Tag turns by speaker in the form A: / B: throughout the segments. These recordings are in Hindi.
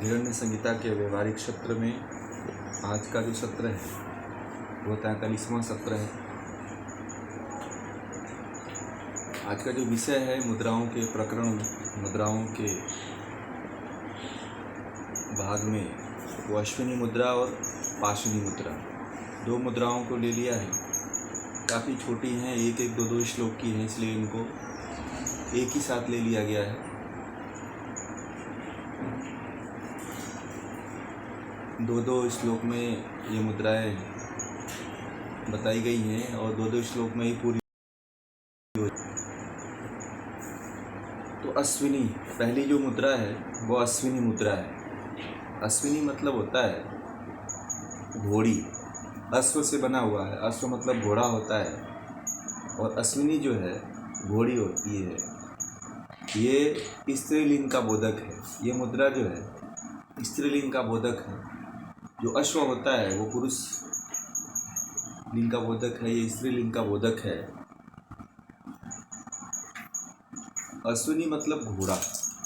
A: हिरण्य संहिता के व्यवहारिक सत्र में आज का जो सत्र है वो 43वां सत्र है। आज का जो विषय है मुद्राओं के प्रकरण, मुद्राओं के भाग में वो अश्विनी मुद्रा और पाशनी मुद्रा, दो मुद्राओं को ले लिया है। काफ़ी छोटी हैं, एक एक दो दो श्लोक की हैं, इसलिए इनको एक ही साथ ले लिया गया है। दो दो श्लोक में ये मुद्राएं बताई गई हैं और दो दो श्लोक में ही पूरी। तो अश्विनी पहली जो मुद्रा है वो अश्विनी मुद्रा है। अश्विनी मतलब होता है घोड़ी, अश्व से बना हुआ है। अश्व मतलब घोड़ा होता है और अश्विनी जो है घोड़ी होती है। ये स्त्रीलिंग का बोधक है। ये मुद्रा जो है स्त्रीलिंग का बोधक है। जो अश्व होता है वो पुरुष लिंग का बोधक है, ये स्त्रीलिंग का बोधक है। अश्विनी मतलब घोड़ा।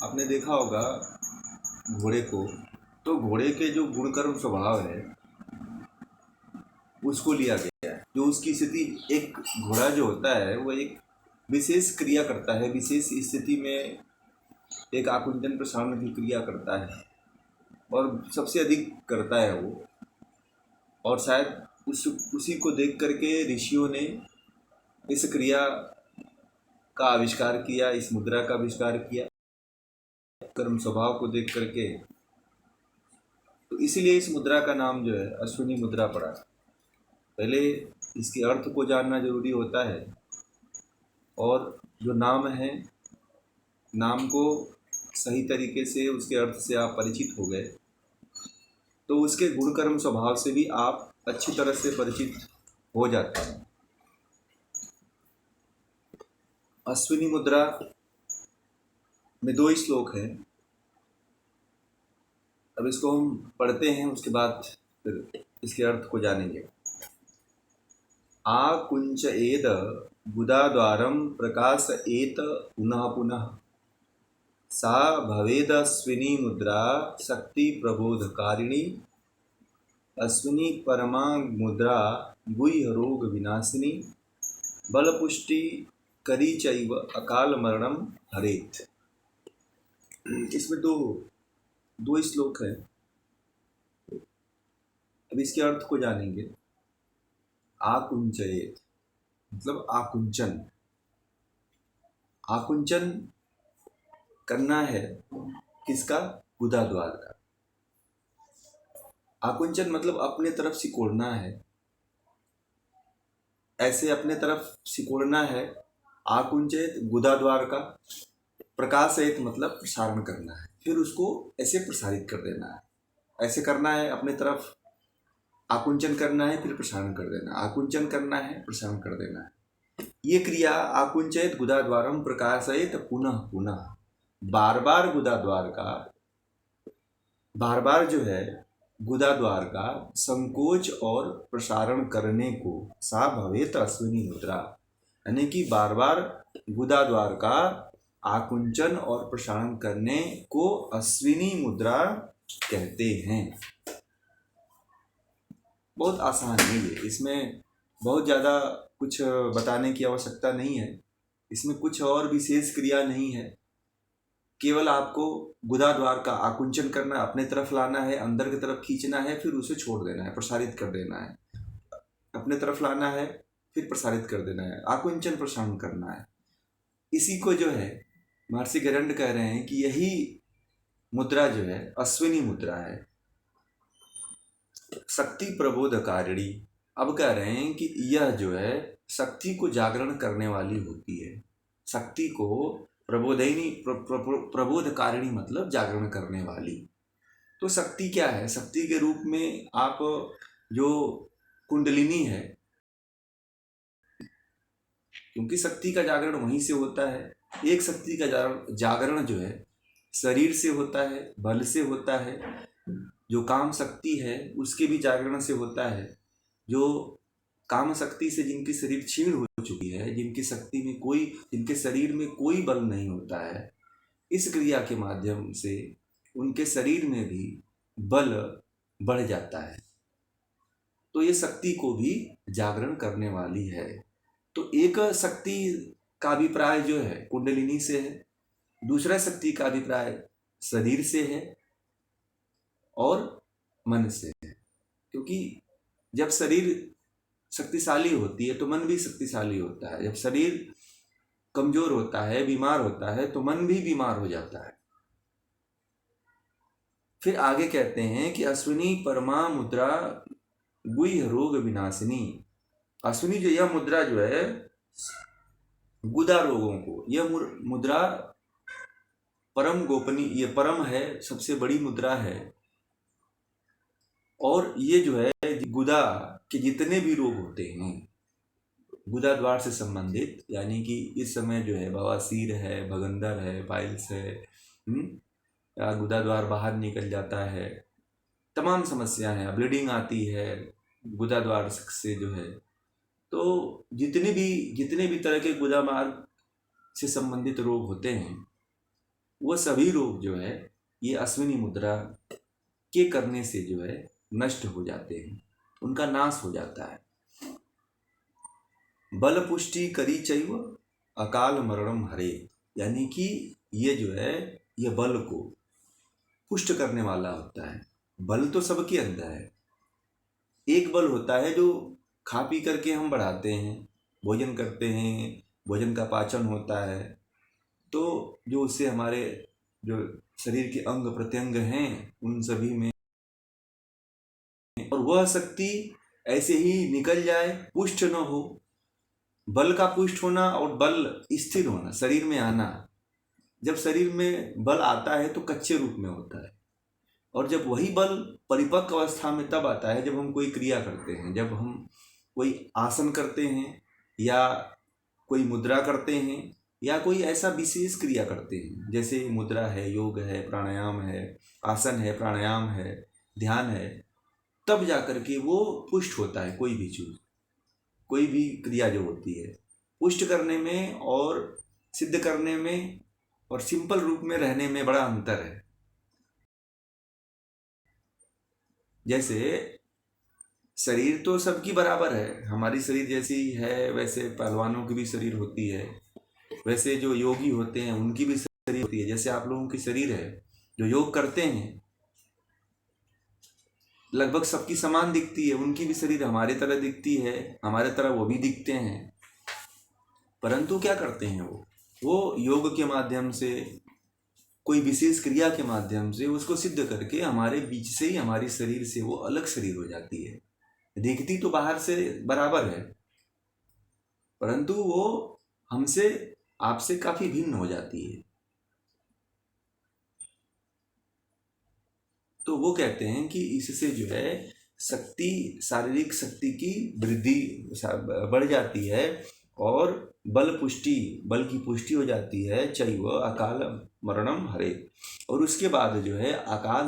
A: आपने देखा होगा घोड़े को, तो घोड़े के जो गुणकर्म स्वभाव है उसको लिया गया है। जो उसकी स्थिति, एक घोड़ा जो होता है वो एक विशेष क्रिया करता है, विशेष स्थिति में एक आकुंचन प्रसारण की क्रिया करता है और सबसे अधिक करता है वो। और शायद उसी को देख करके ऋषियों ने इस क्रिया का आविष्कार किया, इस मुद्रा का आविष्कार किया कर्म स्वभाव को देख करके। तो इसीलिए इस मुद्रा का नाम जो है अश्विनी मुद्रा पड़ा। पहले इसके अर्थ को जानना जरूरी होता है और जो नाम है, नाम को सही तरीके से उसके अर्थ से आप परिचित हो गए तो उसके गुणकर्म स्वभाव से भी आप अच्छी तरह से परिचित हो जाते हैं। अश्विनी मुद्रा में दो श्लोक हैं। अब इसको हम पढ़ते हैं, उसके बाद फिर इसके अर्थ को जानेंगे। आकुंच एद बुधाद्वारम प्रकाश एत पुनः पुनः, सा भवेदश्विनी मुद्रा शक्ति प्रबोधकारिणी, अश्विनी परमा मुद्रा गुह्य रोग विनाशिनी, बलपुष्टि करी चैव अकाल मरणम हरेत। इसमें दो श्लोक है। अब इसके अर्थ को जानेंगे। आकुंचयेत मतलब आकुंचन, आकुंचन करना है किसका? गुदा द्वार का। आकुंचन मतलब अपने तरफ सिकोड़ना है, ऐसे अपने तरफ सिकोड़ना है। आकुंचयेत गुदा द्वार का, प्रकाशयेत मतलब प्रसारण करना है, फिर उसको ऐसे प्रसारित कर देना है। ऐसे करना है, अपने तरफ आकुंचन करना है, फिर प्रसारण कर देना। आकुंचन करना है, प्रसारण कर देना है। ये क्रिया आकुंचयेत गुदा द्वारम प्रकाशयेत पुनः पुनः, बार बार गुदा द्वार का, बार बार जो है गुदा द्वार का संकोच और प्रसारण करने को सा भवेत अश्विनी मुद्रा, यानी कि बार बार गुदा द्वार का आकुंचन और प्रसारण करने को अश्विनी मुद्रा कहते हैं। बहुत आसान है ये, इसमें बहुत ज़्यादा कुछ बताने की आवश्यकता नहीं है। इसमें कुछ और विशेष क्रिया नहीं है, केवल आपको गुदा द्वार का आकुंचन करना, अपने तरफ लाना है, अंदर की तरफ खींचना है, फिर उसे छोड़ देना है, प्रसारित कर देना है। अपने तरफ लाना है, फिर प्रसारित कर देना है, आकुंचन प्रसारण करना है। इसी को जो है महर्षि गैरंड कह रहे हैं कि यही मुद्रा जो है अश्विनी मुद्रा है, शक्ति प्रबोधकारिणी। अब कह रहे हैं कि यह जो है शक्ति को जागरण करने वाली होती है। शक्ति को प्रबोधिनी, प्रबोधकारिणी मतलब जागरण करने वाली। तो शक्ति क्या है? शक्ति के रूप में आप जो कुंडलिनी है, क्योंकि शक्ति का जागरण वहीं से होता है। एक शक्ति का जागरण जो है शरीर से होता है, बल से होता है। जो काम शक्ति है उसके भी जागरण से होता है। जो काम शक्ति से जिनकी शरीर क्षीण हो चुकी है, जिनकी शक्ति में जिनके शरीर में कोई बल नहीं होता है, इस क्रिया के माध्यम से उनके शरीर में भी बल बढ़ जाता है। तो ये शक्ति को भी जागरण करने वाली है। तो एक शक्ति का अभिप्राय जो है कुंडलिनी से है, दूसरा शक्ति का अभिप्राय शरीर से है और मन से है। क्योंकि जब शरीर शक्तिशाली होती है तो मन भी शक्तिशाली होता है। जब शरीर कमजोर होता है, बीमार होता है, तो मन भी बीमार हो जाता है। फिर आगे कहते हैं कि अश्विनी परमा मुद्रा गुह्य रोग विनाशिनी। अश्विनी जो यह मुद्रा जो है गुदा रोगों को, यह मुद्रा परम गोपनीय, ये परम है, सबसे बड़ी मुद्रा है। और ये जो है गुदा के जितने भी रोग होते हैं गुदा द्वार से संबंधित, यानी कि इस समय जो है बवासीर है, भगंदर है, पाइल्स है, या गुदा द्वार बाहर निकल जाता है, तमाम समस्या है, ब्लीडिंग आती है गुदा द्वार से जो है। तो जितने भी तरह के गुदा मार्ग से संबंधित रोग होते हैं वो सभी रोग जो है ये अश्विनी मुद्रा के करने से जो है नष्ट हो जाते हैं, उनका नाश हो जाता है। बल पुष्टि करी चैव अकाल मरणम हरे, यानी कि ये जो है ये बल को पुष्ट करने वाला होता है। बल तो सबके अंदर है। एक बल होता है जो खा पी करके हम बढ़ाते हैं, भोजन करते हैं, भोजन का पाचन होता है, तो जो उससे हमारे जो शरीर के अंग प्रत्यंग हैं उन सभी में, और वह शक्ति ऐसे ही निकल जाए, पुष्ट न हो। बल का पुष्ट होना और बल स्थिर होना, शरीर में आना, जब शरीर में बल आता है तो कच्चे रूप में होता है, और जब वही बल परिपक्व अवस्था में तब आता है जब हम कोई क्रिया करते हैं, जब हम कोई आसन करते हैं या कोई मुद्रा करते हैं या कोई ऐसा विशेष क्रिया करते हैं, जैसे मुद्रा है, योग है, प्राणायाम है, आसन है, प्राणायाम है, ध्यान है, तब जाकर के वो पुष्ट होता है। कोई भी चीज, कोई भी क्रिया जो होती है, पुष्ट करने में और सिद्ध करने में और सिंपल रूप में रहने में बड़ा अंतर है। जैसे शरीर तो सबकी बराबर है, हमारी शरीर जैसी है वैसे पहलवानों की भी शरीर होती है, वैसे जो योगी होते हैं उनकी भी शरीर होती है। जैसे आप लोगों की शरीर है, जो योग करते हैं लगभग सबकी समान दिखती है, उनकी भी शरीर हमारे तरह दिखती है, हमारे तरह वो भी दिखते हैं। परंतु क्या करते हैं वो योग के माध्यम से, कोई विशेष क्रिया के माध्यम से उसको सिद्ध करके हमारे बीच से ही, हमारी शरीर से वो अलग शरीर हो जाती है। दिखती तो बाहर से बराबर है, परंतु वो हमसे, आपसे काफी भिन्न हो जाती है। तो वो कहते हैं कि इससे जो है शक्ति, शारीरिक शक्ति की वृद्धि बढ़ जाती है और बल की पुष्टि हो जाती है। चैव अकाल मरणम हरे, और उसके बाद जो है अकाल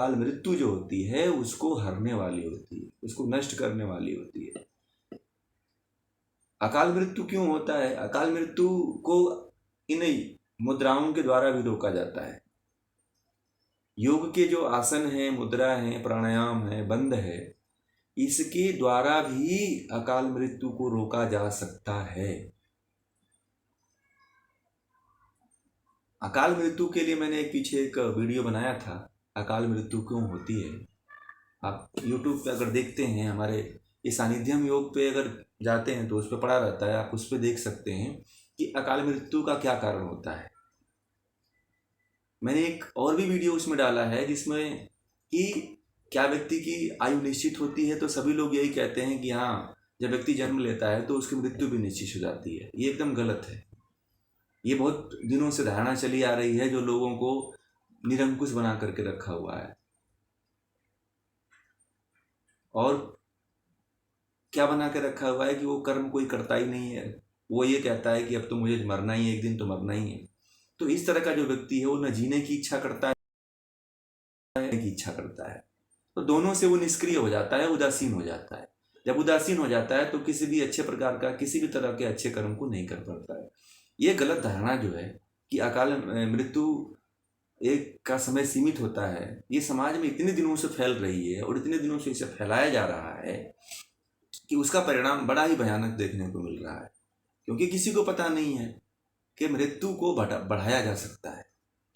A: मृत्यु जो होती है उसको हरने वाली होती है, उसको नष्ट करने वाली होती है। अकाल मृत्यु क्यों होता है? अकाल मृत्यु को इन मुद्राओं के द्वारा भी रोका जाता है। योग के जो आसन है, मुद्रा है, प्राणायाम है, बंध है, इसके द्वारा भी अकाल मृत्यु को रोका जा सकता है। अकाल मृत्यु के लिए मैंने पीछे एक वीडियो बनाया था, अकाल मृत्यु क्यों होती है। आप YouTube पे अगर देखते हैं, हमारे ये सानिध्यम योग पे अगर जाते हैं तो उस पर पड़ा रहता है, आप उस पर देख सकते हैं कि अकाल मृत्यु का क्या कारण होता है। मैंने एक और भी वीडियो उसमें डाला है जिसमें कि क्या व्यक्ति की आयु निश्चित होती है, तो सभी लोग यही कहते हैं कि हाँ, जब व्यक्ति जन्म लेता है तो उसकी मृत्यु भी निश्चित हो जाती है। ये एकदम गलत है। ये बहुत दिनों से धारणा चली आ रही है जो लोगों को निरंकुश बना करके रखा हुआ है। और क्या बना के रखा हुआ है कि वो कर्म कोई करता ही नहीं है, वो ये कहता है कि अब तो मुझे मरना ही है, एक दिन तो मरना ही है। तो इस तरह का जो व्यक्ति है वो न जीने की इच्छा करता है, तो दोनों से वो निष्क्रिय हो जाता है, उदासीन हो जाता है। जब उदासीन हो जाता है तो किसी भी अच्छे प्रकार का, किसी भी तरह के अच्छे कर्म को नहीं कर पाता है। ये गलत धारणा जो है कि अकाल मृत्यु एक का समय सीमित होता है, ये समाज में इतने दिनों से फैल रही है और इतने दिनों से इसे फैलाया जा रहा है कि उसका परिणाम बड़ा ही भयानक देखने को मिल रहा है। क्योंकि किसी को पता नहीं है कि मृत्यु को बढ़ाया जा सकता है।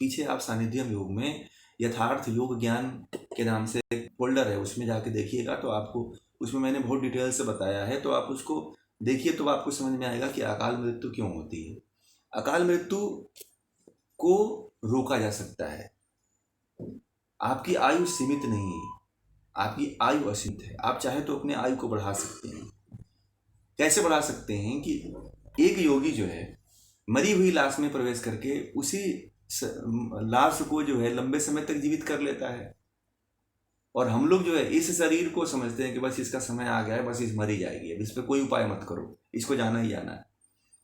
A: पीछे आप सानिध्यम योग में यथार्थ योग ज्ञान के नाम से एक फोल्डर है, उसमें जाके देखिएगा तो आपको उसमें मैंने बहुत डिटेल से बताया है, तो आप उसको देखिए तो आपको समझ में आएगा कि अकाल मृत्यु क्यों होती है। अकाल मृत्यु को रोका जा सकता है। आपकी आयु सीमित नहीं है, आपकी आयु असीमित है। आप चाहे तो अपने आयु को बढ़ा सकते हैं। कैसे बढ़ा सकते हैं कि एक योगी जो है मरी हुई लाश में प्रवेश करके उसी लाश को जो है लंबे समय तक जीवित कर लेता है। और हम लोग जो है इस शरीर को समझते हैं कि बस इसका समय आ गया है, बस इस मरी जाएगी, अब इस पर कोई उपाय मत करो, इसको जाना ही जाना है।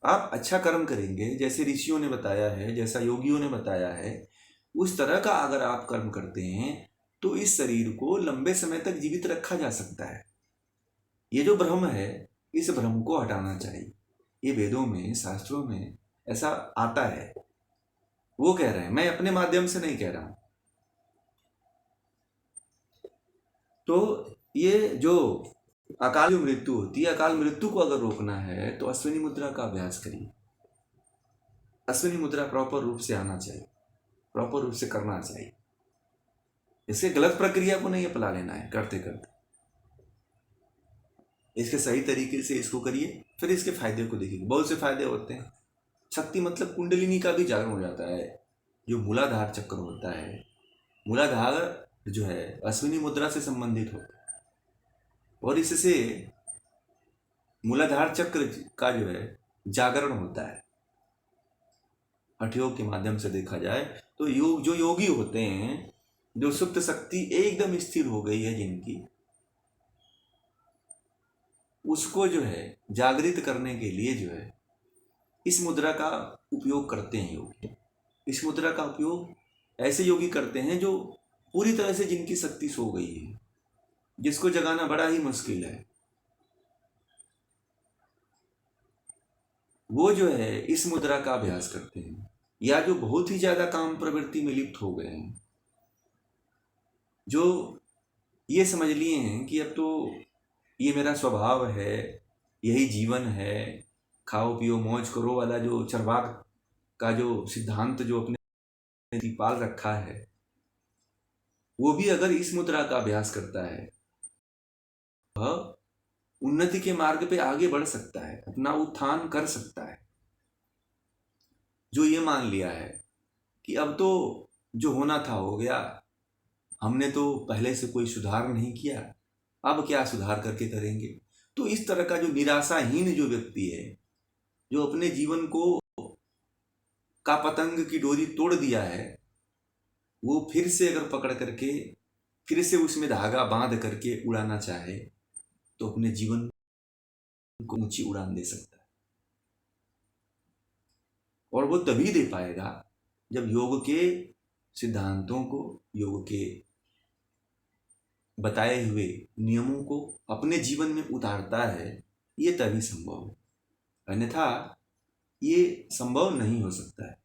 A: आप अच्छा कर्म करेंगे, जैसे ऋषियों ने बताया है, जैसा योगियों ने बताया है, उस तरह का अगर आप कर्म करते हैं तो इस शरीर को लंबे समय तक जीवित रखा जा सकता है। ये जो भ्रम है, इस भ्रम को हटाना चाहिए। ये वेदों में, शास्त्रों में ऐसा आता है। वो कह रहे हैं, मैं अपने माध्यम से नहीं कह रहा हूं। तो ये जो अकाल मृत्यु होती है, अकाल मृत्यु को अगर रोकना है तो अश्विनी मुद्रा का अभ्यास करिए। अश्विनी मुद्रा प्रॉपर रूप से आना चाहिए, प्रॉपर रूप से करना चाहिए। इसके गलत प्रक्रिया को नहीं अपना लेना है करते करते। इसके सही तरीके से इसको करिए, फिर इसके फायदे को देखिए। बहुत से फायदे होते हैं। शक्ति मतलब कुंडलिनी का भी जागरण हो जाता है। जो मूलाधार चक्र होता है, मूलाधार जो है अश्विनी मुद्रा से संबंधित होता है और इससे मूलाधार चक्र का जो है जागरण होता है। हठ योग के माध्यम से देखा जाए तो जो योगी होते हैं, जो सुप्त शक्ति एकदम स्थिर हो गई है जिनकी, उसको जो है जागृत करने के लिए जो है इस मुद्रा का उपयोग करते हैं योगी। इस मुद्रा का उपयोग ऐसे योगी करते हैं जो पूरी तरह से जिनकी शक्ति सो गई है, जिसको जगाना बड़ा ही मुश्किल है। वो जो है इस मुद्रा का अभ्यास करते हैं। या जो बहुत ही ज्यादा काम प्रवृत्ति में लिप्त हो गए हैं, जो ये समझ लिए हैं कि अब तो ये मेरा स्वभाव है, यही जीवन है, खाओ पियो मौज करो वाला जो चरवाक का जो सिद्धांत जो अपने पाल रखा है, वो भी अगर इस मुद्रा का अभ्यास करता है, वह उन्नति के मार्ग पे आगे बढ़ सकता है, अपना उत्थान कर सकता है। जो ये मान लिया है कि अब तो जो होना था हो गया, हमने तो पहले से कोई सुधार नहीं किया, अब क्या सुधार करके करेंगे। तो इस तरह का जो निराशाहीन जो व्यक्ति है, जो अपने जीवन को का पतंग की डोरी तोड़ दिया है, वो फिर से अगर पकड़ करके फिर से उसमें धागा बांध करके उड़ाना चाहे तो अपने जीवन को ऊंची उड़ान दे सकता है। और वो तभी दे पाएगा जब योग के सिद्धांतों को, योग के बताए हुए नियमों को अपने जीवन में उतारता है। ये तभी संभव है, अन्यथा ये संभव नहीं हो सकता है।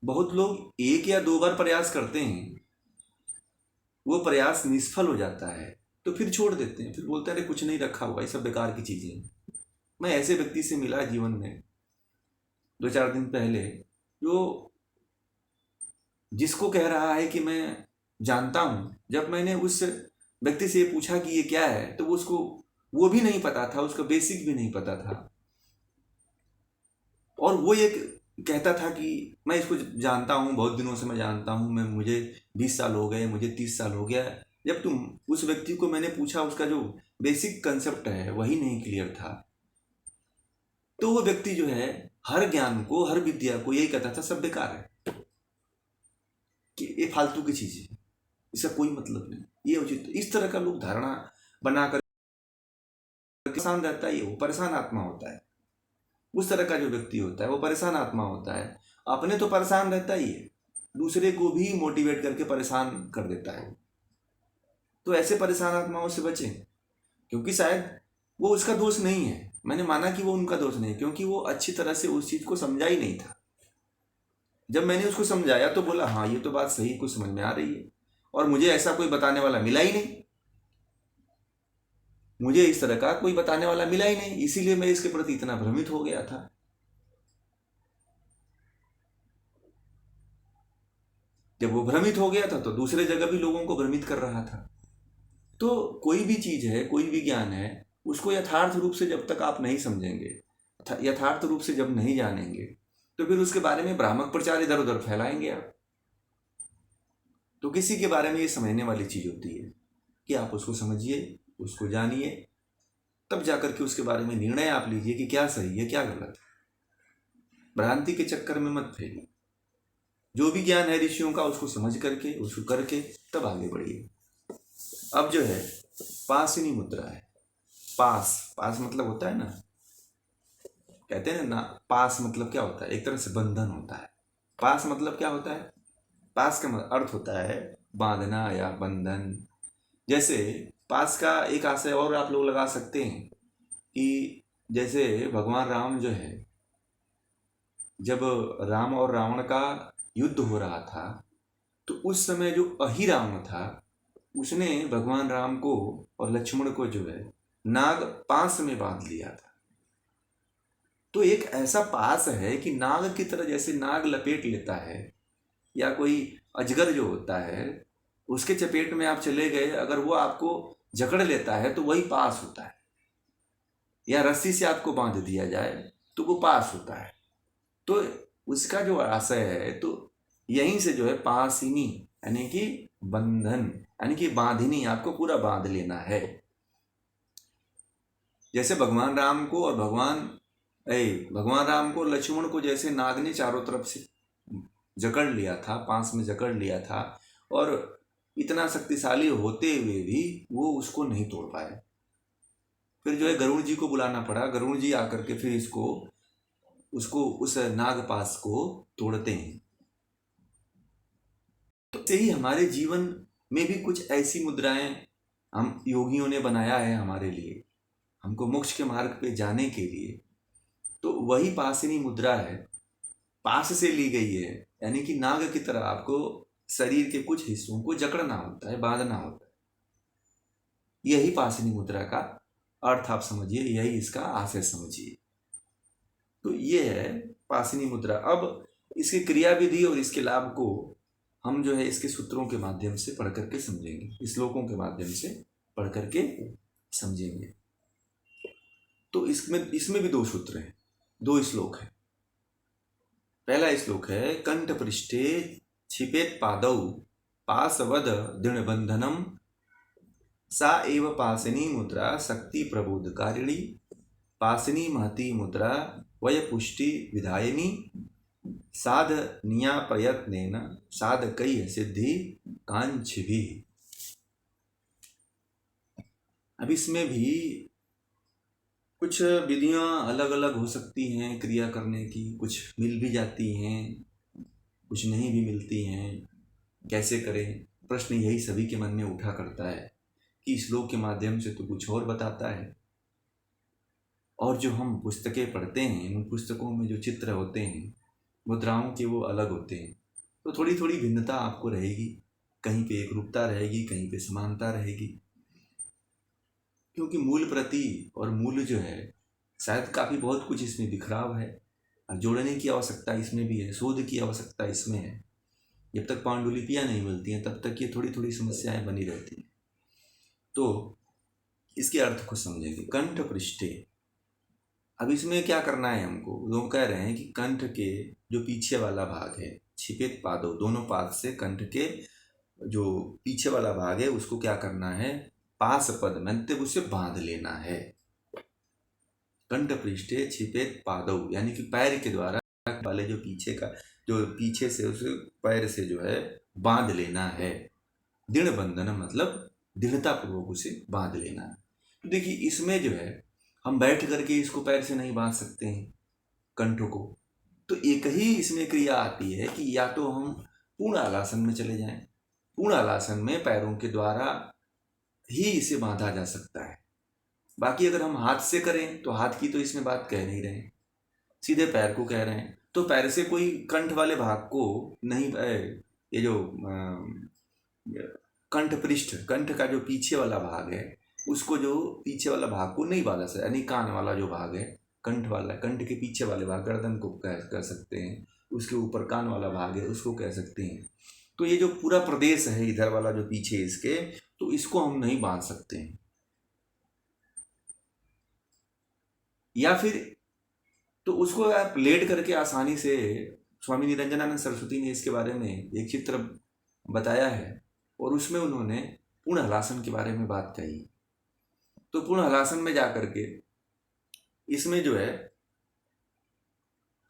A: बहुत लोग एक या दो बार प्रयास करते हैं, वो प्रयास निष्फल हो जाता है तो फिर छोड़ देते हैं, फिर बोलते हैं अरे कुछ नहीं रखा हुआ, ये सब बेकार की चीजें हैं। मैं ऐसे व्यक्ति से मिला जीवन में 2-4 दिन पहले, जो जिसको कह रहा है कि मैं जानता हूं। जब मैंने उस व्यक्ति से ये पूछा कि ये क्या है, तो उसको वो भी नहीं पता था, उसका बेसिक भी नहीं पता था। और वो ये कहता था कि मैं इसको जानता हूँ, बहुत दिनों से मैं जानता हूँ, मैं मुझे 20 साल हो गए, मुझे 30 साल हो गया। जब तुम उस व्यक्ति को मैंने पूछा, उसका जो बेसिक कंसेप्ट है वही नहीं क्लियर था। तो वो व्यक्ति जो है हर ज्ञान को, हर विद्या को यही कहता था सब बेकार है, कि ये फालतू की चीज है, इसका कोई मतलब नहीं, ये उचित। इस तरह का लोग धारणा बनाकर परेशान रहता है, वो परेशान आत्मा होता है। उस तरह का जो व्यक्ति होता है वो परेशान आत्मा होता है। अपने तो परेशान रहता ही है, दूसरे को भी मोटिवेट करके परेशान कर देता है। तो ऐसे परेशान आत्माओं से बचें, क्योंकि शायद वो उसका दोष नहीं है, मैंने माना कि वो उनका दोष नहीं, क्योंकि वो अच्छी तरह से उस चीज़ को समझा ही नहीं था। जब मैंने उसको समझाया तो बोला हाँ ये तो बात सही, कुछ समझ में आ रही है, और मुझे ऐसा कोई बताने वाला मिला ही नहीं, मुझे इस तरह का कोई बताने वाला मिला ही नहीं, इसीलिए मैं इसके प्रति इतना भ्रमित हो गया था। जब वो भ्रमित हो गया था तो दूसरे जगह भी लोगों को भ्रमित कर रहा था। तो कोई भी चीज है, कोई भी ज्ञान है, उसको यथार्थ रूप से जब तक आप नहीं समझेंगे, यथार्थ रूप से जब नहीं जानेंगे, तो फिर उसके बारे में भ्रामक प्रचार इधर उधर फैलाएंगे आप। तो किसी के बारे में ये समझने वाली चीज होती है कि आप उसको समझिए, उसको जानिए, तब जाकर के उसके बारे में निर्णय आप लीजिए कि क्या सही है क्या गलत है। भ्रांति के चक्कर में मत फैलिए। जो भी ज्ञान है ऋषियों का उसको समझ करके, उसको करके तब आगे बढ़िए। अब जो है पासिनी मुद्रा है। पास, पास मतलब होता है ना, कहते हैं ना, पास मतलब क्या होता है, एक तरह से बंधन होता है। पास मतलब क्या होता है, पास का अर्थ होता है बांधना या बंधन। जैसे पास का एक आशय और आप लोग लगा सकते हैं कि जैसे भगवान राम जो है, जब राम और रावण का युद्ध हो रहा था तो उस समय जो अहिरावण था उसने भगवान राम को और लक्ष्मण को जो है नाग पास में बांध लिया था। तो एक ऐसा पास है कि नाग की तरह, जैसे नाग लपेट लेता है या कोई अजगर जो होता है उसके चपेट में आप चले गए, अगर वो आपको जकड़ लेता है तो वही पास होता है। या रस्सी से आपको बांध दिया जाए तो वो पास होता है। तो उसका जो आशय है, तो यहीं से जो है पासिनी यानी कि बंधन, यानी कि बांधनी, आपको पूरा बांध लेना है। जैसे भगवान राम को और भगवान राम को लक्ष्मण को जैसे नाग ने चारों तरफ से जकड़ लिया था, पास में जकड़ लिया था, और इतना शक्तिशाली होते हुए भी वो उसको नहीं तोड़ पाए। फिर जो है गरुड़ जी को बुलाना पड़ा, गरुड़ जी आकर के फिर उसको उस नागपास को तोड़ते हैं। तो ऐसे ही हमारे जीवन में भी कुछ ऐसी मुद्राएं हम योगियों ने बनाया है हमारे लिए, हमको मोक्ष के मार्ग पे जाने के लिए। तो वही पासिनी मुद्रा है, पास से ली गई है, यानी कि नाग की तरह आपको शरीर के कुछ हिस्सों को जकड़ना होता है, बांधना होता है। यही पासिनी मुद्रा का अर्थ आप समझिए, यही इसका आशय समझिए। तो ये है पासिनी मुद्रा। अब इसकी क्रिया विधि और इसके लाभ को हम जो है इसके सूत्रों के माध्यम से पढ़ करके समझेंगे, श्लोकों के माध्यम से पढ़ करके समझेंगे। तो इसमें भी दो सूत्र हैं, दो श्लोक हैं। पहला श्लोक है कंठ पृष्ठे छिपेत पादौ पासवद दृढ़बंधनम सा एव पासिनी मुद्रा शक्ति प्रबोधकारिणी पासिनी महती मुद्रा वयपुष्टि विधायिनी साधनीया प्रयत्नेन साधकै सिद्धि कांक्षिभी। अब इसमें भी कुछ विधियां अलग अलग हो सकती हैं क्रिया करने की, कुछ मिल भी जाती हैं, कुछ नहीं भी मिलती हैं। कैसे करें, प्रश्न यही सभी के मन में उठा करता है कि श्लोक के माध्यम से तो कुछ और बताता है, और जो हम पुस्तकें पढ़ते हैं उन पुस्तकों में जो चित्र होते हैं मुद्राओं के वो अलग होते हैं। तो थोड़ी थोड़ी भिन्नता आपको रहेगी, कहीं पे एक रूपता रहेगी, कहीं पे समानता रहेगी, क्योंकि मूल प्रति और मूल जो है शायद काफ़ी बहुत कुछ इसमें बिखराव है, जोड़ने की आवश्यकता इसमें भी है, शोध की आवश्यकता इसमें है। जब तक पांडुलिपियाँ नहीं मिलती हैं तब तक ये थोड़ी थोड़ी समस्याएं बनी रहती हैं। तो इसके अर्थ को समझेंगे। कंठ पृष्ठे, अब इसमें क्या करना है हमको, लोग कह रहे हैं कि कंठ के जो पीछे वाला भाग है, छिपेत पादों, दोनों पाद से कंठ के जो पीछे वाला भाग है उसको क्या करना है, पास पद में उसे बांध लेना है। कंठ पृष्ठे छिपेत पादौ यानी कि पैर के द्वारा वाले जो पीछे का, जो पीछे से उसे पैर से जो है बांध लेना है। दृढ़ बंधन मतलब दृढ़ता पूर्वक उसे बांध लेना है। तो देखिए इसमें जो है हम बैठ करके इसको पैर से नहीं बांध सकते हैं कंठ को, तो एक ही इसमें क्रिया आती है कि या तो हम पूर्ण आलासन में चले जाएं, पूर्ण आलासन में पैरों के द्वारा ही इसे बांधा जा सकता है। बाकी अगर हम हाथ से करें तो हाथ की तो इसमें बात कह नहीं रहे, सीधे पैर को कह रहे हैं। तो पैर से कोई कंठ वाले भाग को नहीं, ये जो कंठ पृष्ठ, कंठ का जो पीछे वाला भाग है उसको, जो पीछे वाला भाग को नहीं बांधा सकता, यानी कान वाला जो भाग है, कंठ वाला, कंठ के पीछे वाले भाग, गर्दन को कह सकते हैं, उसके ऊपर कान वाला भाग है उसको कह सकते हैं। तो ये जो पूरा प्रदेश है इधर वाला जो पीछे इसके, तो इसको हम नहीं बांध सकते हैं। या फिर तो उसको आप लेट करके आसानी से, स्वामी निरंजनानंद सरस्वती ने इसके बारे में एक चित्र बताया है और उसमें उन्होंने पूर्ण हलासन के बारे में बात कही। तो पूर्ण हलासन में जा करके इसमें जो है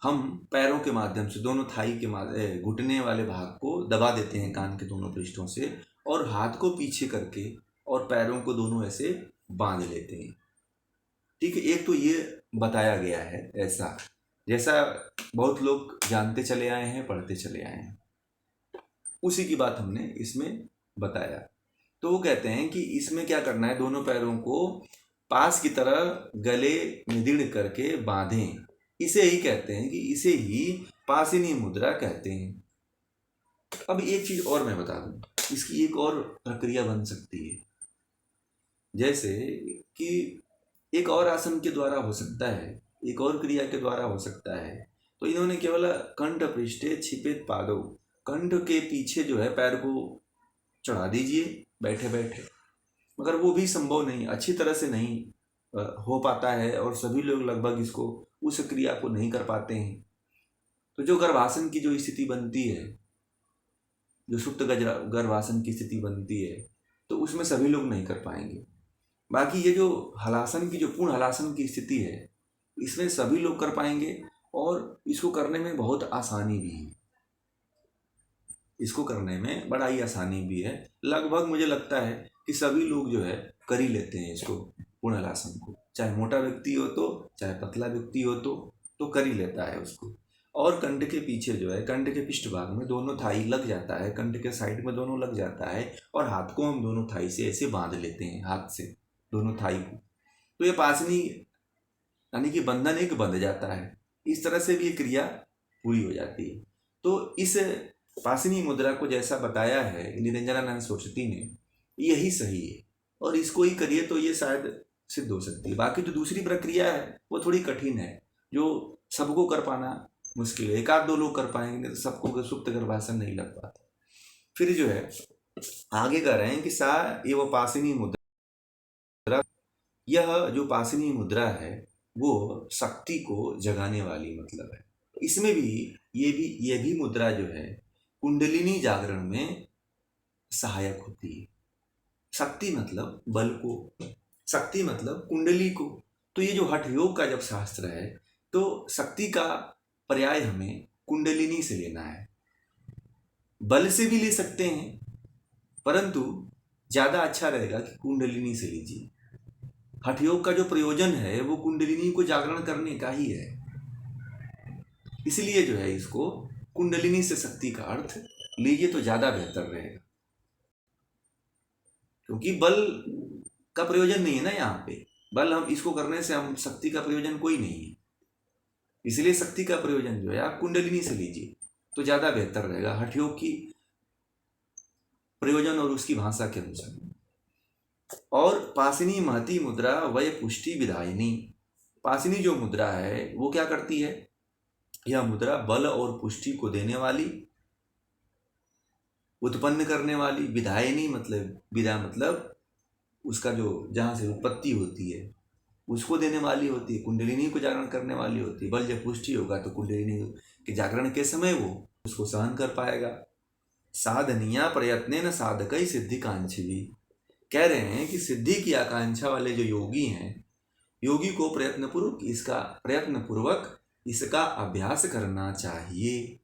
A: हम पैरों के माध्यम से दोनों थाई के घुटने वाले भाग को दबा देते हैं कान के दोनों पृष्ठों से, और हाथ को पीछे करके और पैरों को दोनों ऐसे बांध लेते हैं। ठीक है, एक तो ये बताया गया है ऐसा, जैसा बहुत लोग जानते चले आए हैं, पढ़ते चले आए हैं, उसी की बात हमने इसमें बताया। तो वो कहते हैं कि इसमें क्या करना है, दोनों पैरों को पास की तरह गले में दृढ़ करके बांधें। इसे ही कहते हैं कि इसे ही पासिनी मुद्रा कहते हैं। अब एक चीज और मैं बता दूं, इसकी एक और प्रक्रिया बन सकती है। जैसे कि एक और आसन के द्वारा हो सकता है, एक और क्रिया के द्वारा हो सकता है। तो इन्होंने केवल कंठ पृष्ठे छिपेत पादो, कंठ के पीछे जो है पैर को चढ़ा दीजिए बैठे बैठे, मगर वो भी संभव नहीं, अच्छी तरह से नहीं हो पाता है और सभी लोग लगभग इसको, उस क्रिया को नहीं कर पाते हैं। तो जो गर्भासन की जो स्थिति बनती है, जो सुप्त गर्भासन की स्थिति बनती है, तो उसमें सभी लोग नहीं कर पाएंगे। बाकी ये जो हलासन की, जो पूर्ण हलासन की स्थिति है, इसमें सभी लोग कर पाएंगे और इसको करने में बहुत आसानी भी है, इसको करने में बड़ा ही आसानी भी है। लगभग मुझे लगता है कि सभी लोग जो है कर ही लेते हैं इसको, पूर्ण हलासन को, चाहे मोटा व्यक्ति हो तो, चाहे पतला व्यक्ति हो तो कर ही लेता है उसको। और कंठ के पीछे जो है, कंठ के पृष्ठभाग में दोनों थाई लग जाता है, कंठ के साइड में दोनों लग जाता है, और हाथ को हम दोनों थाई से ऐसे बांध लेते हैं, हाथ से दोनों थाई को। तो ये पासनी यानी कि बंधन एक बंध जाता है, इस तरह से भी ये क्रिया पूरी हो जाती है। तो इस पासनी मुद्रा को जैसा बताया है निरंजनानंद सरस्वती ने, यही सही है, और इसको ही करिए तो ये शायद सिद्ध हो सकती है। बाकी जो दूसरी प्रक्रिया है वो थोड़ी कठिन है, जो सबको कर पाना मुश्किल है, एक आध दो लोग कर पाएंगे, तो सबको सुप्त गर्भासन नहीं लग पाता। फिर जो है आगे कह रहे हैं कि सा एवं पासिनी मुद्रा, यह जो पासिनी मुद्रा है वो शक्ति को जगाने वाली मतलब है। इसमें भी ये भी मुद्रा जो है कुंडलिनी जागरण में सहायक होती है। शक्ति मतलब बल को, शक्ति मतलब कुंडली को। तो ये जो हठ योग का जब शास्त्र है, तो शक्ति का पर्याय हमें कुंडलिनी से लेना है। बल से भी ले सकते हैं, परंतु ज्यादा अच्छा रहेगा कि कुंडलिनी से लीजिए। हठ योग का जो प्रयोजन है वो कुंडलिनी को जागरण करने का ही है, इसलिए जो है इसको कुंडलिनी से शक्ति का अर्थ लीजिए तो ज्यादा बेहतर रहेगा, क्योंकि बल का प्रयोजन नहीं है ना यहाँ पे। बल, हम इसको करने से हम शक्ति का प्रयोजन कोई नहीं है, इसलिए शक्ति का प्रयोजन जो है आप कुंडलिनी से लीजिए तो ज्यादा बेहतर रहेगा हठ योग की प्रयोजन और उसकी भाषा के अनुसार। और पासिनी महती मुद्रा वय पुष्टि विधायिनी, पासिनी जो मुद्रा है वो क्या करती है, यह मुद्रा बल और पुष्टि को देने वाली, उत्पन्न करने वाली, विधायिनी मतलब, विधा मतलब उसका जो जहाँ से उत्पत्ति होती है उसको देने वाली होती है, कुंडलिनी को जागरण करने वाली होती है। बल जब पुष्टि होगा तो कुंडलिनी के जागरण के समय वो उसको सहन कर पाएगा। साधनिया प्रयत्न न साधक सिद्धि कांक्षी, कह रहे हैं कि सिद्धि की आकांक्षा वाले जो योगी हैं, योगी को प्रयत्न पूर्वक इसका अभ्यास करना चाहिए।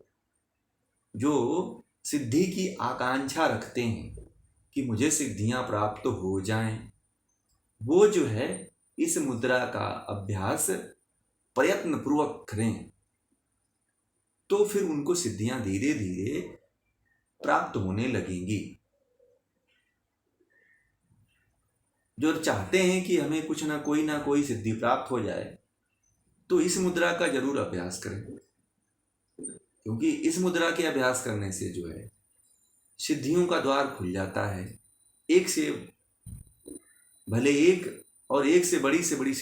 A: जो सिद्धि की आकांक्षा रखते हैं कि मुझे सिद्धियां प्राप्त हो जाएं, वो जो है इस मुद्रा का अभ्यास प्रयत्न पूर्वक करें, तो फिर उनको सिद्धियां धीरे धीरे प्राप्त होने लगेंगी। जो चाहते हैं कि हमें कुछ ना कोई सिद्धि प्राप्त हो जाए, तो इस मुद्रा का जरूर अभ्यास करें, क्योंकि इस मुद्रा के अभ्यास करने से जो है सिद्धियों का द्वार खुल जाता है। एक से भले एक और एक से बड़ी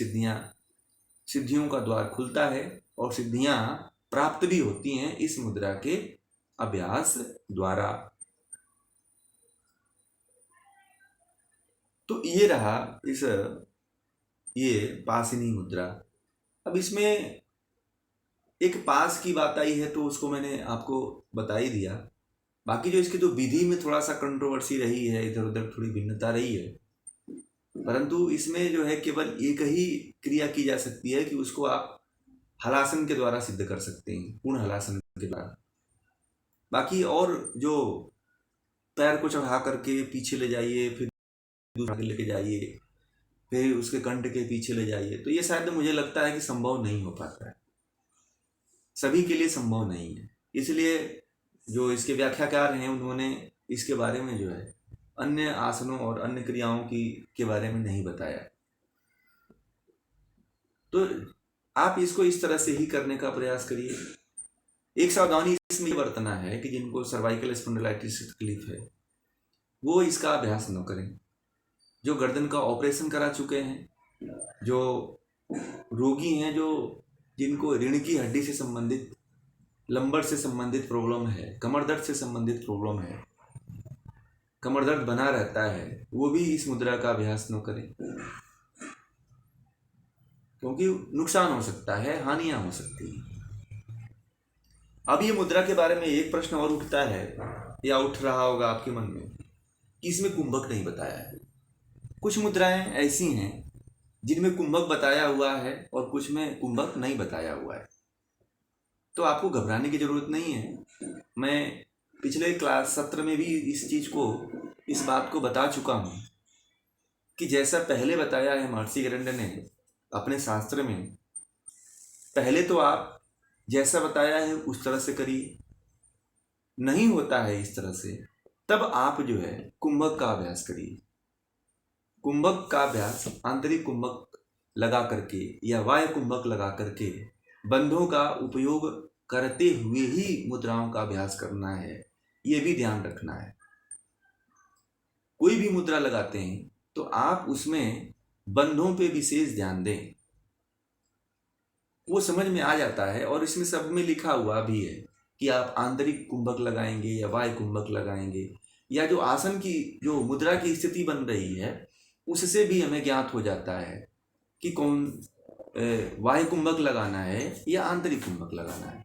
A: सिद्धियों का द्वार खुलता है और सिद्धियां प्राप्त भी होती हैं इस मुद्रा के अभ्यास द्वारा। तो ये रहा ये पासिनी मुद्रा। अब इसमें एक पास की बात आई है तो उसको मैंने आपको बता ही दिया। बाकी जो इसकी जो विधि में थोड़ा सा कंट्रोवर्सी रही है, इधर उधर थोड़ी भिन्नता रही है, परंतु इसमें जो है केवल एक ही क्रिया की जा सकती है कि उसको आप हलासन के द्वारा सिद्ध कर सकते हैं, पूर्ण हलासन के द्वारा। बाकी और जो पैर को चढ़ा करके पीछे ले जाइए, फिर दूसरा लेके जाइए, फिर उसके कंठ के पीछे ले जाइए, तो ये शायद मुझे लगता है कि संभव नहीं हो पाता है, सभी के लिए संभव नहीं है। इसलिए जो इसके व्याख्याकार हैं उन्होंने इसके बारे में जो है अन्य आसनों और अन्य क्रियाओं के बारे में नहीं बताया। तो आप इसको इस तरह से ही करने का प्रयास करिए। एक सावधानी इसमें बरतना है कि जिनको सर्वाइकल स्पॉन्डिलाइटिस तकलीफ है वो इसका अभ्यास न करें। जो गर्दन का ऑपरेशन करा चुके हैं, जो रोगी हैं, जो जिनको रीढ़ की हड्डी से संबंधित, लंबर से संबंधित प्रॉब्लम है, कमर दर्द से संबंधित प्रॉब्लम है, कमर दर्द बना रहता है, वो भी इस मुद्रा का अभ्यास न करें, क्योंकि नुकसान हो सकता है, हानियां हो सकती हैं। अब ये मुद्रा के बारे में एक प्रश्न और उठता है या उठ रहा होगा आपके मन में कि इसमें कुंभक नहीं बताया है। कुछ मुद्राएं ऐसी हैं जिनमें कुंभक बताया हुआ है और कुछ में कुंभक नहीं बताया हुआ है, तो आपको घबराने की जरूरत नहीं है। मैं पिछले क्लास सत्र में भी इस बात को बता चुका हूँ कि जैसा पहले बताया है महर्षि गरंड ने अपने शास्त्र में, पहले तो आप जैसा बताया है उस तरह से करिए। नहीं होता है इस तरह से, तब आप जो है कुंभक का अभ्यास करिए। कुंभक का अभ्यास आंतरिक कुंभक लगा करके या बाह्य कुंभक लगा करके बंधों का उपयोग करते हुए ही मुद्राओं का अभ्यास करना है, ये भी ध्यान रखना है। कोई भी मुद्रा लगाते हैं तो आप उसमें बंधों पे विशेष ध्यान दें, वो समझ में आ जाता है। और इसमें सब में लिखा हुआ भी है कि आप आंतरिक कुंभक लगाएंगे या बाह्य कुंभक लगाएंगे, या जो आसन की जो मुद्रा की स्थिति बन रही है उससे भी हमें ज्ञात हो जाता है कि कौन बाह्य कुंभक लगाना है या आंतरिक कुंभक लगाना है।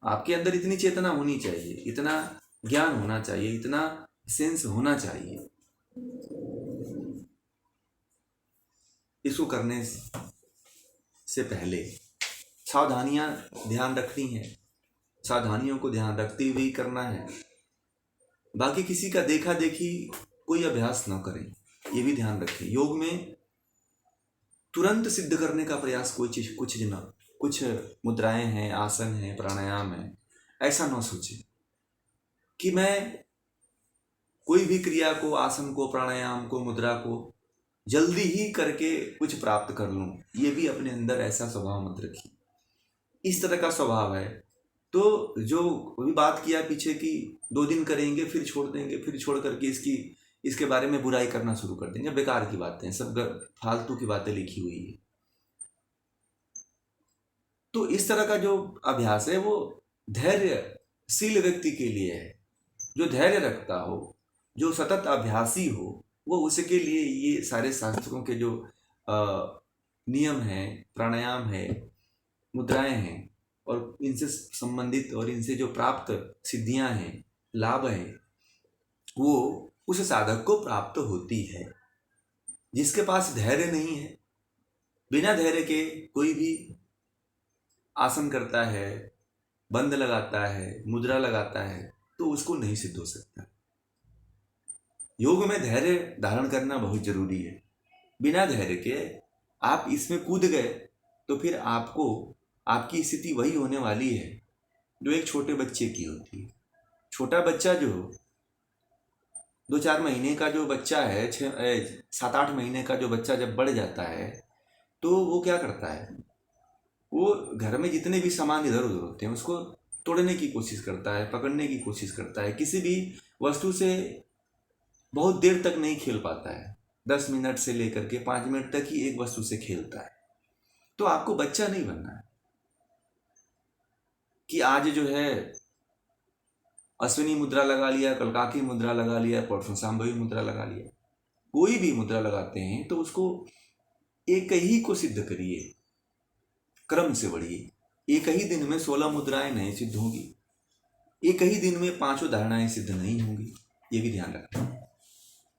A: आपके अंदर इतनी चेतना होनी चाहिए, इतना ज्ञान होना चाहिए, इतना सेंस होना चाहिए। इसको करने से पहले सावधानियां ध्यान रखनी है, सावधानियों को ध्यान रखते हुए ही करना है। बाकी किसी का देखा देखी कोई अभ्यास न करें, ये भी ध्यान रखें। योग में तुरंत सिद्ध करने का प्रयास कुछ मुद्राएं हैं, आसन हैं, प्राणायाम है, ऐसा न सोचें कि मैं कोई भी क्रिया को, आसन को, प्राणायाम को, मुद्रा को जल्दी ही करके कुछ प्राप्त कर लूं। ये भी अपने अंदर ऐसा स्वभाव मत रखिए। इस तरह का स्वभाव है तो जो अभी बात किया पीछे की 2 दिन करेंगे फिर छोड़ देंगे, फिर छोड़ करके इसके बारे में बुराई करना शुरू कर देंगे, बेकार की बातें, सब फालतू की बातें लिखी हुई है। तो इस तरह का जो अभ्यास है वो धैर्यशील व्यक्ति के लिए है। जो धैर्य रखता हो, जो सतत अभ्यासी हो, वो उसके लिए ये सारे शास्त्रों के जो नियम हैं, प्राणायाम है, मुद्राएं हैं और इनसे संबंधित और इनसे जो प्राप्त सिद्धियां हैं, लाभ हैं, वो उस साधक को प्राप्त होती है। जिसके पास धैर्य नहीं है, बिना धैर्य के कोई भी आसन करता है, बंद लगाता है, मुद्रा लगाता है, तो उसको नहीं सिद्ध हो सकता। योग में धैर्य धारण करना बहुत जरूरी है। बिना धैर्य के आप इसमें कूद गए तो फिर आपकी स्थिति वही होने वाली है जो एक छोटे बच्चे की होती है। छोटा बच्चा जो 2-4 महीने का जो बच्चा है, 7-8 महीने का जो बच्चा जब बढ़ जाता है तो वो क्या करता है, वो घर में जितने भी सामान इधर उधर होते हैं उसको तोड़ने की कोशिश करता है, पकड़ने की कोशिश करता है। किसी भी वस्तु से बहुत देर तक नहीं खेल पाता है। 10 मिनट से लेकर के 5 मिनट तक ही एक वस्तु से खेलता है। तो आपको बच्चा नहीं बनना है कि आज जो है अश्विनी मुद्रा लगा लिया, कल काकी मुद्रा लगा लिया, परसों शांभवी मुद्रा लगा लिया। कोई भी मुद्रा लगाते हैं तो उसको एक ही को सिद्ध करिए, क्रम से बढ़िए। एक ही दिन में 16 मुद्राएं नहीं सिद्ध होंगी, एक ही दिन में 5 धारणाएं सिद्ध नहीं होंगी, ये भी ध्यान रखना।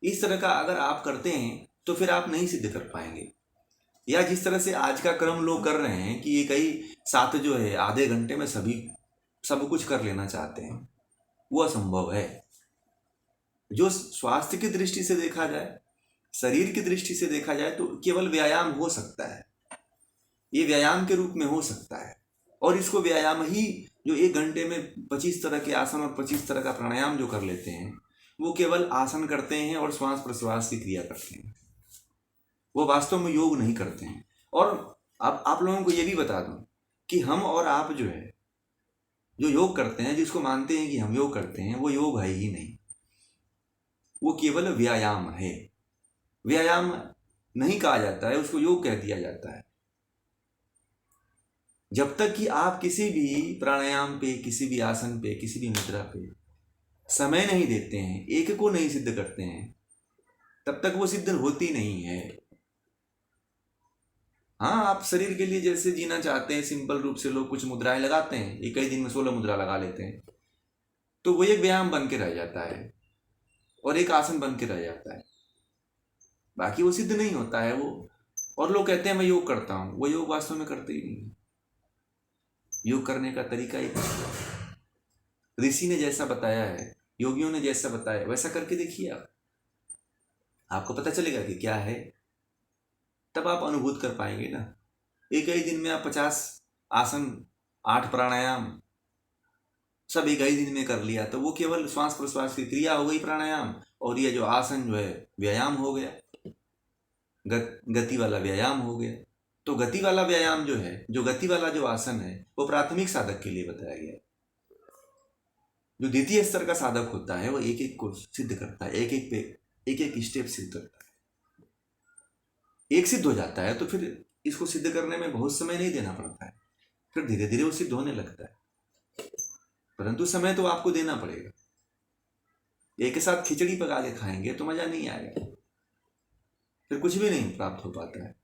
A: इस तरह का अगर आप करते हैं तो फिर आप नहीं सिद्ध कर पाएंगे। या जिस तरह से आज का क्रम लोग कर रहे हैं कि एक ही साथ जो है आधे घंटे में सब कुछ कर लेना चाहते हैं, वो असंभव है। जो स्वास्थ्य की दृष्टि से देखा जाए, शरीर की दृष्टि से देखा जाए तो केवल व्यायाम हो सकता है, ये व्यायाम के रूप में हो सकता है। और इसको व्यायाम ही जो 1 घंटे में 25 तरह के आसन और 25 तरह का प्राणायाम जो कर लेते हैं, वो केवल आसन करते हैं और श्वास प्रश्वास की क्रिया करते हैं, वो वास्तव में योग नहीं करते हैं। और अब आप लोगों को ये भी बता दूं कि हम और आप जो है जो योग करते हैं, जिसको मानते हैं कि हम योग करते हैं, वो योग है ही नहीं, वो केवल व्यायाम है। व्यायाम नहीं कहा जाता है, उसको योग कह दिया जाता है। जब तक कि आप किसी भी प्राणायाम पे, किसी भी आसन पे, किसी भी मुद्रा पे समय नहीं देते हैं, एक को नहीं सिद्ध करते हैं, तब तक वो सिद्ध होती नहीं है। हाँ, आप शरीर के लिए जैसे जीना चाहते हैं, सिंपल रूप से लोग कुछ मुद्राएं लगाते हैं, एक ही दिन में 16 मुद्रा लगा लेते हैं, तो वो एक व्यायाम बन के रह जाता है और एक आसन बन के रह जाता है, बाकी वो सिद्ध नहीं होता है वो। और लोग कहते हैं मैं योग करता हूँ, वो योग वास्तव में करते ही नहीं। योग करने का तरीका एक ऋषि ने जैसा बताया है, योगियों ने जैसा बताया, वैसा करके देखिए आप, आपको पता चलेगा कि क्या है, तब आप अनुभूत कर पाएंगे ना। एक ही दिन में आप 50 आसन, 8 प्राणायाम सब एक ही दिन में कर लिया, तो वो केवल श्वास प्रश्वास की क्रिया हो गई प्राणायाम, और ये जो आसन जो है व्यायाम हो गया, गति वाला व्यायाम हो गया। तो गति वाला व्यायाम जो है, जो गति वाला जो आसन है, वो प्राथमिक साधक के लिए बताया गया है। जो द्वितीय स्तर का साधक होता है वो एक एक को सिद्ध करता है, एक एक पे एक एक स्टेप सिद्ध करता है। एक सिद्ध हो जाता है तो फिर इसको सिद्ध करने में बहुत समय नहीं देना पड़ता है, फिर धीरे धीरे वो सिद्ध होने लगता है। परंतु समय तो आपको देना पड़ेगा। एक साथ खिचड़ी पका के खाएंगे तो मजा नहीं आएगा, फिर कुछ भी नहीं प्राप्त हो पाता है।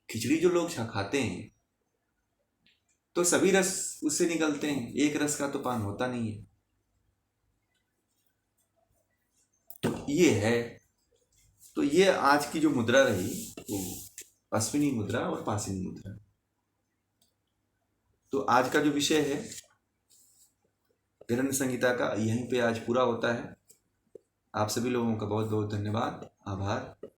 A: खिचड़ी जो लोग खाते हैं तो सभी रस उससे निकलते हैं, एक रस का तो पान होता नहीं है। तो ये है, तो ये आज की जो मुद्रा रही वो अश्विनी मुद्रा और पासिनी मुद्रा। तो आज का जो विषय है हिरण्य संहिता का, यहीं पे आज पूरा होता है। आप सभी लोगों का बहुत बहुत धन्यवाद, आभार।